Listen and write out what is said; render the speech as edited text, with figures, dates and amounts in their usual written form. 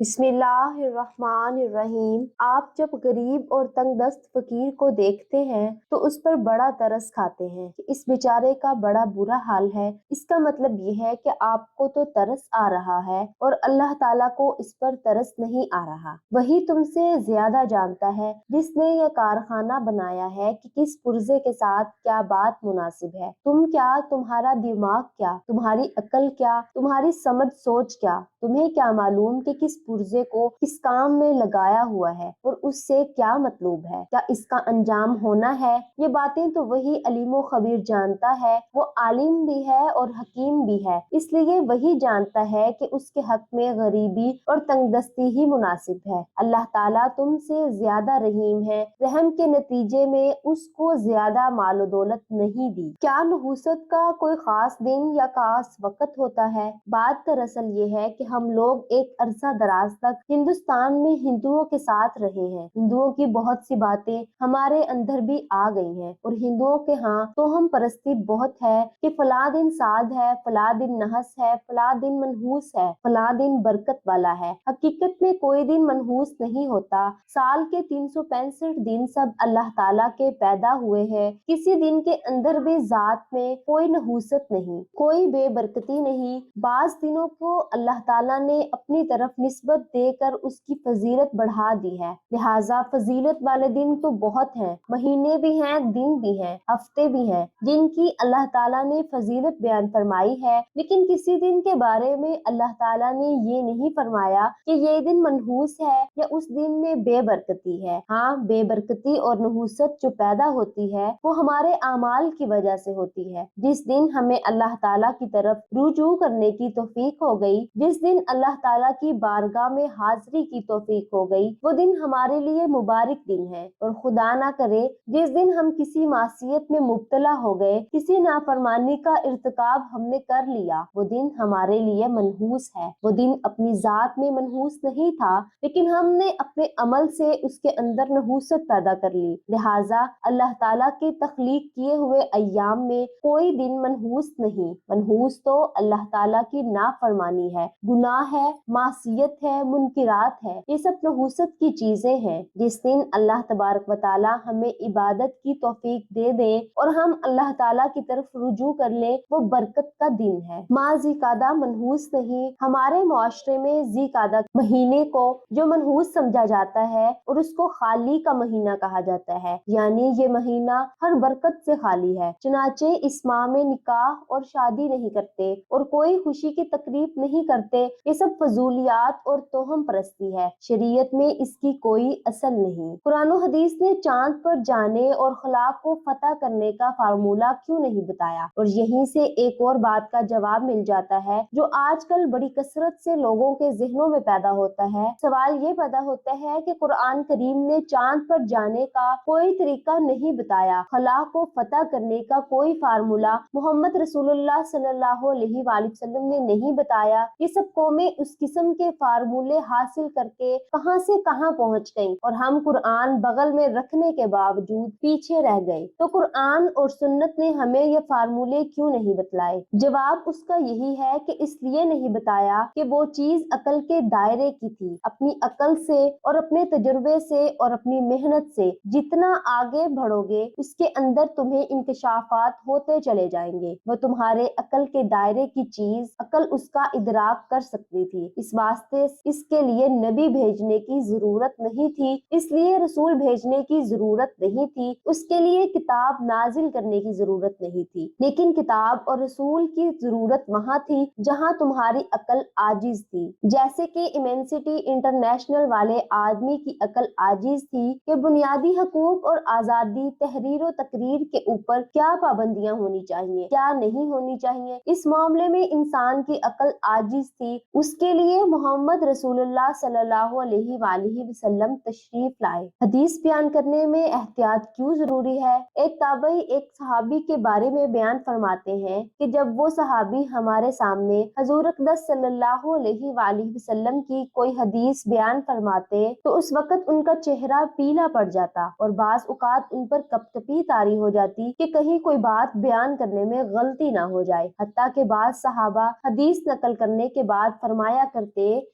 بسم اللہ الرحمن الرحیم۔ آپ جب غریب اور تنگ دست فقیر کو دیکھتے ہیں تو اس پر بڑا ترس کھاتے ہیں کہ اس بیچارے کا بڑا برا حال ہے۔ اس کا مطلب یہ ہے کہ آپ کو تو ترس آ رہا ہے اور اللہ تعالیٰ کو اس پر ترس نہیں آ رہا۔ وہی تم سے زیادہ جانتا ہے جس نے یہ کارخانہ بنایا ہے کہ کس پرزے کے ساتھ کیا بات مناسب ہے۔ تم کیا، تمہارا دماغ کیا، تمہاری عقل کیا، تمہاری سمجھ سوچ کیا، تمہیں کیا معلوم کہ کس پرزے کو کس کام میں لگایا ہوا ہے اور اس سے کیا مطلوب ہے، کیا اس کا انجام ہونا ہے۔ یہ باتیں تو وہی علیم و خبیر جانتا ہے۔ وہ عالم بھی ہے اور حکیم بھی ہے، اس لیے وہی جانتا ہے کہ اس کے حق میں غریبی اور تنگ دستی ہی مناسب ہے۔ اللہ تعالیٰ تم سے زیادہ رحیم ہے، رحم کے نتیجے میں اس کو زیادہ مال و دولت نہیں دی۔ کیا نحوست کا کوئی خاص دن یا خاص وقت ہوتا ہے؟ بات دراصل یہ ہے کہ ہم لوگ ایک عرصہ دراز تک ہندوستان میں ہندوؤں کے ساتھ رہے ہیں۔ ہندوؤں کی بہت سی باتیں ہمارے اندر بھی آ گئی ہیں اور ہندوؤں کے ہاں تو ہم پرستی بہت ہے کہ فلاں دن ساد ہے، فلاں دن نحس ہے، فلاں دن منحوس ہے، فلاں دن برکت والا ہے۔ حقیقت میں کوئی دن منحوس نہیں ہوتا۔ سال کے 365 دن سب اللہ تعالیٰ کے پیدا ہوئے ہیں۔ کسی دن کے اندر بھی ذات میں کوئی نحوست نہیں، کوئی بے برکتی نہیں۔ بعض دنوں کو اللہ تعالیٰ نے اپنی طرف نسبت دے کر اس کی فضیلت بڑھا دی ہے، لہٰذا فضیلت والے دن تو بہت ہیں، مہینے بھی ہیں، دن بھی ہیں، ہفتے بھی ہیں جن کی اللہ تعالیٰ نے فضیلت بیان فرمائی ہے، لیکن کسی دن کے بارے میں اللہ تعالیٰ نے یہ نہیں فرمایا کہ یہ دن منحوس ہے یا اس دن میں بے برکتی ہے۔ ہاں، بے برکتی اور نحوست جو پیدا ہوتی ہے وہ ہمارے اعمال کی وجہ سے ہوتی ہے۔ جس دن ہمیں اللہ تعالیٰ کی طرف رجوع کرنے کی توفیق ہو گئی، جس دن اللہ تعالیٰ کی بارگاہ میں حاضری کی توفیق ہو گئی، وہ دن ہمارے لیے مبارک دن ہے۔ اور خدا نہ کرے جس دن ہم کسی معصیت میں مبتلا ہو گئے، کسی نافرمانی کا ارتکاب ہم نے کر لیا، وہ دن ہمارے لیے منحوس ہے۔ وہ دن اپنی ذات میں منحوس نہیں تھا، لیکن ہم نے اپنے عمل سے اس کے اندر نحوست پیدا کر لی، لہٰذا اللہ تعالیٰ کے تخلیق کیے ہوئے ایام میں کوئی دن منحوس نہیں۔ منحوس تو اللہ تعالیٰ کی نافرمانی ہے، گناہ ہے، معصیت ہے، منکرات ہے، یہ سب نحوست کی چیزیں ہیں۔ جس دن اللہ تبارک و تعالیٰ ہمیں عبادت کی توفیق دے دے اور ہم اللہ تعالیٰ کی طرف رجوع کر لیں، وہ برکت کا دن ہے۔ ماہ ذی قعدہ منحوس نہیں۔ ہمارے معاشرے میں ذی قعدہ مہینے کو جو منحوس سمجھا جاتا ہے اور اس کو خالی کا مہینہ کہا جاتا ہے، یعنی یہ مہینہ ہر برکت سے خالی ہے، چنانچہ اس ماہ میں نکاح اور شادی نہیں کرتے اور کوئی خوشی کی تقریب نہیں کرتے۔ یہ سب فضولیات اور توہم پرستی ہے، شریعت میں اس کی کوئی اصل نہیں۔ قرآن و حدیث نے چاند پر جانے اور خلا کو فتح کرنے کا فارمولہ کیوں نہیں بتایا؟ اور یہیں سے ایک اور بات کا جواب مل جاتا ہے جو آج کل بڑی کثرت سے لوگوں کے ذہنوں میں پیدا ہوتا ہے۔ سوال یہ پیدا ہوتا ہے کہ قرآن کریم نے چاند پر جانے کا کوئی طریقہ نہیں بتایا، خلا کو فتح کرنے کا کوئی فارمولہ محمد رسول اللہ صلی اللہ علیہ وآلہ وسلم نے نہیں بتایا۔ یہ سب قومیں اس قسم کے فارمولے حاصل کر کے کہاں سے کہاں پہنچ گئیں اور ہم قرآن بغل میں رکھنے کے باوجود پیچھے رہ گئے۔ تو قرآن اور سنت نے ہمیں یہ فارمولے کیوں نہیں بتلائے؟ جواب اس کا یہی ہے کہ اس لیے نہیں بتایا کہ وہ چیز عقل کے دائرے کی تھی۔ اپنی عقل سے اور اپنے تجربے سے اور اپنی محنت سے جتنا آگے بڑھو گے اس کے اندر تمہیں انکشافات ہوتے چلے جائیں گے۔ وہ تمہارے عقل کے دائرے کی چیز عقل اس کا ادراک کر سکتی تھی، اس واسطے اس کے لیے نبی بھیجنے کی ضرورت نہیں تھی، اس لیے رسول بھیجنے کی ضرورت نہیں تھی، اس کے لیے کتاب نازل کرنے کی ضرورت نہیں تھی۔ لیکن کتاب اور رسول کی ضرورت وہاں تھی جہاں تمہاری عقل عاجز تھی۔ جیسے کہ ایمنسٹی انٹرنیشنل والے آدمی کی عقل عاجز تھی کہ بنیادی حقوق اور آزادی، تحریر و تقریر کے اوپر کیا پابندیاں ہونی چاہیے، کیا نہیں ہونی چاہیے، اس معاملے میں انسان کی عقل عاجز تھی۔ اس کے لیے محمد رسول اللہ صلی اللہ علیہ وآلہ وسلم تشریف لائے۔ حدیث بیان کرنے میں احتیاط کیوں ضروری ہے؟ ایک تابعی ایک صحابی کے بارے میں بیان فرماتے ہیں کہ جب وہ صحابی ہمارے سامنے حضور اقدس صلی اللہ علیہ وآلہ وسلم کی کوئی حدیث بیان فرماتے تو اس وقت ان کا چہرہ پیلا پڑ جاتا اور بعض اوقات ان پر کپ کپی طاری ہو جاتی کہ کہیں کوئی بات بیان کرنے میں غلطی نہ ہو جائے۔ حتیٰ کہ بعض صحابہ حدیث نقل کرنے کے بعد فرمایا کرتے